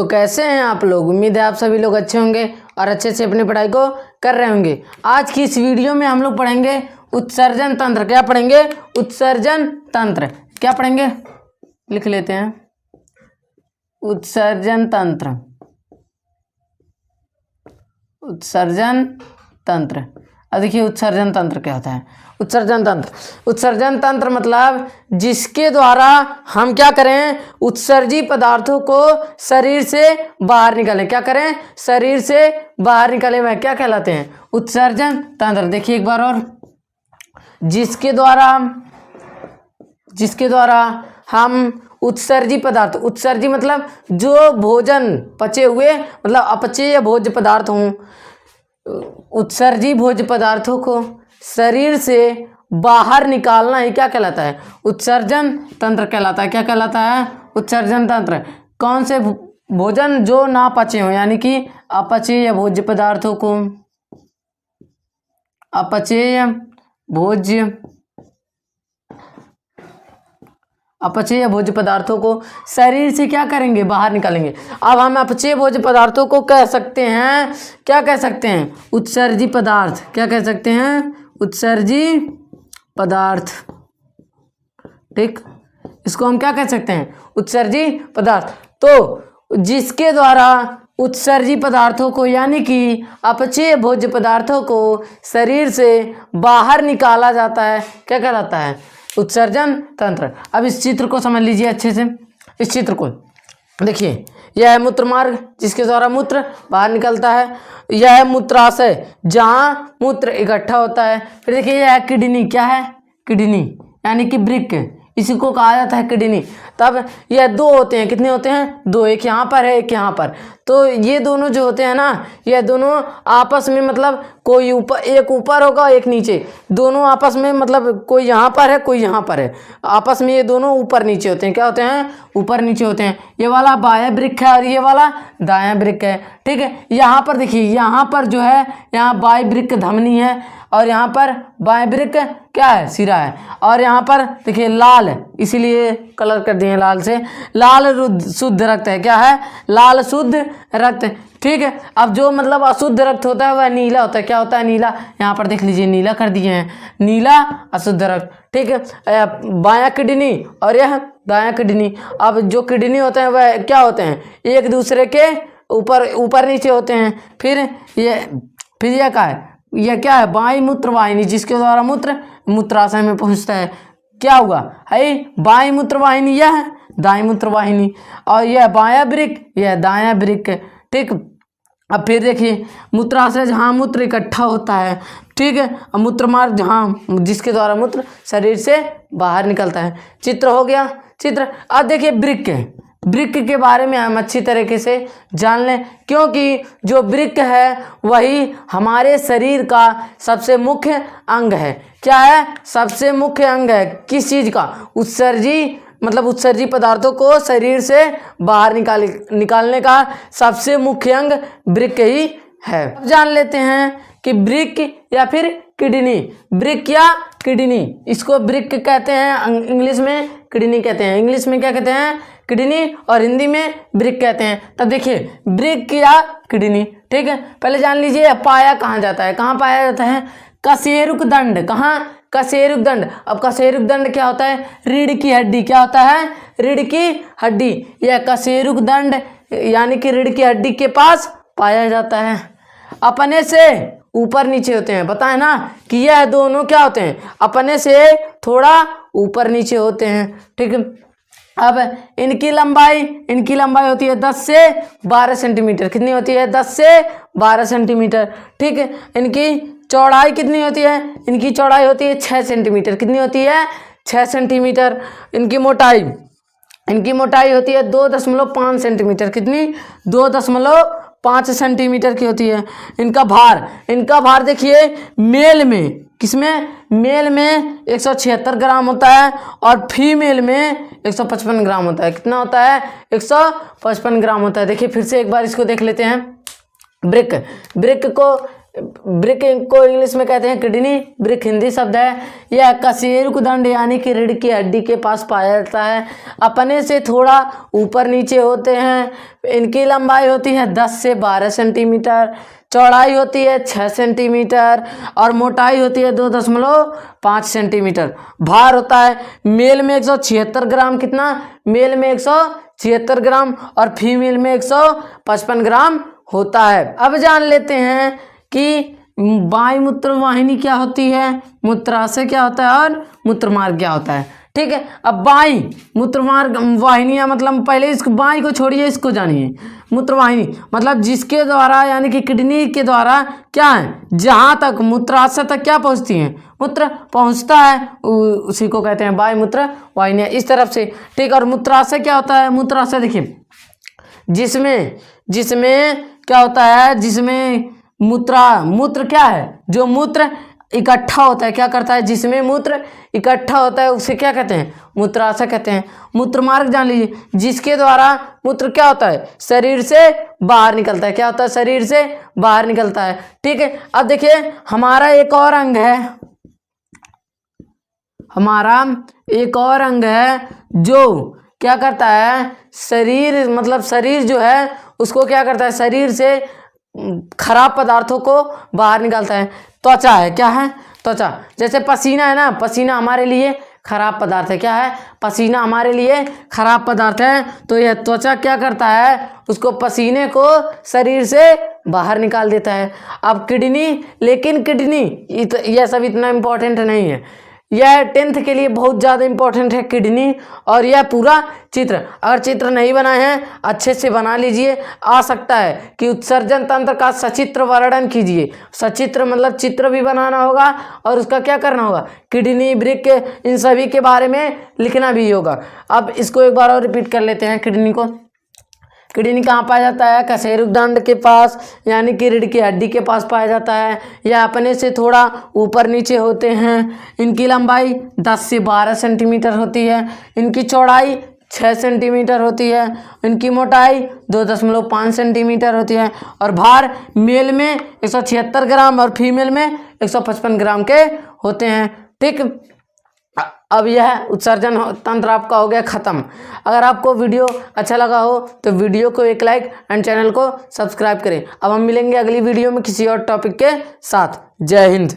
तो कैसे हैं आप लोग। उम्मीद है आप सभी लोग अच्छे होंगे और अच्छे से अपनी पढ़ाई को कर रहे होंगे। आज की इस वीडियो में हम लोग पढ़ेंगे उत्सर्जन तंत्र। क्या पढ़ेंगे? उत्सर्जन तंत्र। क्या पढ़ेंगे? लिख लेते हैं, उत्सर्जन तंत्र। उत्सर्जन तंत्र। अब देखिए उत्सर्जन तंत्र क्या होता है। उत्सर्जन तंत्र मतलब जिसके द्वारा हम क्या करें, उत्सर्जी पदार्थों को शरीर से बाहर निकालें। क्या करें? शरीर से बाहर निकाले वह क्या कहलाते हैं? उत्सर्जन तंत्र। देखिए एक बार और, जिसके द्वारा हम उत्सर्जी पदार्थ, उत्सर्जी मतलब जो भोजन पचे हुए मतलब अपचेय भोज्य पदार्थ हों, उत्सर्जी भोज्य पदार्थों को शरीर से बाहर निकालना ही क्या कहलाता है? उत्सर्जन तंत्र कहलाता है। क्या कहलाता है? उत्सर्जन तंत्र। कौन से भोजन जो ना पचे हो, यानी कि अपचेय भोज्य पदार्थों को, अपचेय भोज्य पदार्थों को शरीर से क्या करेंगे? बाहर निकालेंगे। अब हम अपचेय भोज्य पदार्थों को कह सकते हैं, क्या कह सकते हैं? उत्सर्जी पदार्थ। क्या कह सकते हैं? उत्सर्जी पदार्थ। ठीक, इसको हम क्या कह सकते हैं? उत्सर्जी पदार्थ। तो जिसके द्वारा उत्सर्जी पदार्थों को यानी कि अपचेय भोज्य पदार्थों को शरीर से बाहर निकाला जाता है, क्या कहलाता है? उत्सर्जन तंत्र। अब इस चित्र को समझ लीजिए अच्छे से। इस चित्र को देखिए, यह है मूत्र मार्ग जिसके द्वारा मूत्र बाहर निकलता है। यह है मूत्राशय जहाँ मूत्र इकट्ठा होता है। फिर देखिए यह है किडनी। क्या है? किडनी यानी कि वृक्क, इसी को कहा जाता है किडनी। तब यह दो होते हैं। कितने होते हैं? दो। एक यहाँ पर है, एक यहाँ पर। तो ये दोनों जो होते हैं ना, यह दोनों आपस में मतलब कोई ऊपर, एक ऊपर होगा एक नीचे, दोनों आपस में मतलब कोई यहाँ पर है कोई यहाँ पर है, आपस में ये दोनों ऊपर नीचे होते हैं। क्या होते हैं? ऊपर नीचे होते हैं। ये वाला बायां वृक्क है और ये वाला दायां वृक्क है। ठीक है, यहाँ पर देखिए, यहाँ पर जो है यहाँ बाएं वृक्क धमनी है और यहाँ पर बाएं वृक्क क्या है? सिरा है। और यहाँ पर देखिए लाल है, इसीलिए कलर कर दिए लाल से। लाल शुद्ध रक्त है। क्या है? लाल शुद्ध रक्त। ठीक है, अब जो मतलब अशुद्ध रक्त होता है वह नीला होता है। क्या होता है? नीला। यहाँ पर देख लीजिए नीला कर दिए हैं, नीला अशुद्ध रक्त। ठीक है, बायां किडनी और यह दायां किडनी। अब जो किडनी होते हैं वह क्या होते हैं? एक दूसरे के ऊपर नीचे होते हैं। फिर यह क्या है? यह क्या है? बाईं मूत्र वाहिनी जिसके द्वारा मूत्र मूत्राशय में पहुंचता है। क्या हुआ? है बाईं मूत्र वाहिनी, यह दाईं मूत्र वाहिनी, और यह बायां वृक्क, यह दायां वृक्क। ठीक, अब फिर देखिए मूत्राशय जहाँ मूत्र इकट्ठा होता है। ठीक है, और मूत्र मार्ग जहाँ जिसके द्वारा मूत्र शरीर से बाहर निकलता है। चित्र हो गया। चित्र। अब देखिए वृक्क है। वृक्क के बारे में हम अच्छी तरीके से जान लें, क्योंकि जो वृक्क है वही हमारे शरीर का सबसे मुख्य अंग है। क्या है? सबसे मुख्य अंग है। किस चीज़ का? उत्सर्जी मतलब उत्सर्जी पदार्थों को शरीर से बाहर निकालने का सबसे मुख्य अंग वृक्क ही है। अब जान लेते हैं कि वृक्क या फिर किडनी। वृक्क या किडनी, इसको वृक्क कहते हैं, इंग्लिश में किडनी कहते हैं। इंग्लिश में क्या कहते हैं? किडनी, और हिंदी में वृक्क कहते हैं। तब देखिए वृक्क या किडनी। ठीक है, पहले जान लीजिए पाया कहाँ जाता है। कहाँ पाया जाता है? कशेरुक दंड। कहाँ? कशेरुक दंड। अब कशेरुक दंड क्या होता है? रीढ़ की हड्डी। क्या होता है? रीढ़ की हड्डी। यह कशेरुक दंड यानी कि रीढ़ की हड्डी के पास पाया जाता है। अपने से ऊपर नीचे होते हैं। बताए ना कि यह दोनों क्या होते हैं? अपने से थोड़ा ऊपर नीचे होते हैं। ठीक है, अब इनकी लंबाई होती है 10 से 12 सेंटीमीटर। कितनी होती है? 10 से 12 सेंटीमीटर। ठीक है, इनकी चौड़ाई कितनी होती है? इनकी चौड़ाई होती है 6 सेंटीमीटर। कितनी होती है? 6 सेंटीमीटर। इनकी मोटाई होती है 2.5 सेंटीमीटर। कितनी? 2.5 सेंटीमीटर की होती है। इनका भार देखिए मेल में, किसमें? मेल में 176 ग्राम होता है और फीमेल में 155 ग्राम होता है। कितना होता है? 155 ग्राम होता है। देखिए फिर से एक बार इसको देख लेते हैं। वृक्क को ब्रिक को इंग्लिश में कहते हैं किडनी, ब्रिक हिंदी शब्द है। यह कशेरुकदंड यानी कि रीढ़ की हड्डी के पास पाया जाता है। अपने से थोड़ा ऊपर नीचे होते हैं। इनकी लंबाई होती है 10 से 12 सेंटीमीटर, चौड़ाई होती है 6 सेंटीमीटर और मोटाई होती है 2.5 सेंटीमीटर। भार होता है मेल में 176 ग्राम, कितना? मेल में 176 ग्राम और फीमेल में 155 ग्राम होता है। अब जान लेते हैं कि बाई मूत्र वाहिनी क्या होती है, मूत्राशय क्या होता है और मूत्रमार्ग क्या होता है। ठीक है, अब बाई मूत्रमार्ग वाहिनियाँ मतलब पहले इसको बाई को छोड़िए, इसको जानिए। मूत्रवाहिनी मतलब जिसके द्वारा यानी कि किडनी के द्वारा क्या है, जहाँ तक मूत्राशय तक क्या पहुँचती हैं, मूत्र पहुँचता है, उसी को कहते हैं बाई मूत्र वाहिनियाँ इस तरफ से। ठीक, और मूत्राशय क्या होता है? मूत्राशय देखिए जिसमें क्या होता है, जिसमें मूत्र क्या है, जो मूत्र इकट्ठा होता है, क्या करता है, जिसमें मूत्र इकट्ठा होता है उसे क्या कहते हैं? मूत्राशय कहते हैं। मूत्रमार्ग जान लीजिए, जिसके द्वारा मूत्र क्या होता है, शरीर से बाहर निकलता है। क्या होता है? शरीर से बाहर निकलता है। ठीक है, अब देखिए हमारा एक और अंग है, जो क्या करता है, शरीर मतलब शरीर जो है उसको क्या करता है, शरीर से खराब पदार्थों को बाहर निकालता है। त्वचा है, क्या है? त्वचा। जैसे पसीना है ना, पसीना हमारे लिए खराब पदार्थ है। क्या है? पसीना हमारे लिए खराब पदार्थ है। तो यह त्वचा क्या करता है, उसको पसीने को शरीर से बाहर निकाल देता है। अब किडनी, लेकिन किडनी यह सब इतना इम्पोर्टेंट नहीं है, यह 10th के लिए बहुत ज़्यादा इम्पोर्टेंट है किडनी। और यह पूरा चित्र, अगर चित्र नहीं बनाए हैं अच्छे से बना लीजिए। आ सकता है कि उत्सर्जन तंत्र का सचित्र वर्णन कीजिए। सचित्र मतलब चित्र भी बनाना होगा और उसका क्या करना होगा, किडनी, वृक्क, इन सभी के बारे में लिखना भी होगा। अब इसको एक बार और रिपीट कर लेते हैं। किडनी को, किडनी कहाँ पाया जाता है? कशेरुकदंड के पास यानी कि रीढ़ की हड्डी के पास पाया जाता है। यह अपने से थोड़ा ऊपर नीचे होते हैं। इनकी लंबाई 10 से 12 सेंटीमीटर होती है। इनकी चौड़ाई 6 सेंटीमीटर होती है। इनकी मोटाई 2.5 सेंटीमीटर होती है और भार मेल में 176 ग्राम और फीमेल में 155 ग्राम के होते हैं। ठीक, अब यह उत्सर्जन तंत्र आपका हो गया खत्म। अगर आपको वीडियो अच्छा लगा हो तो वीडियो को एक लाइक एंड चैनल को सब्सक्राइब करें। अब हम मिलेंगे अगली वीडियो में किसी और टॉपिक के साथ। जय हिंद।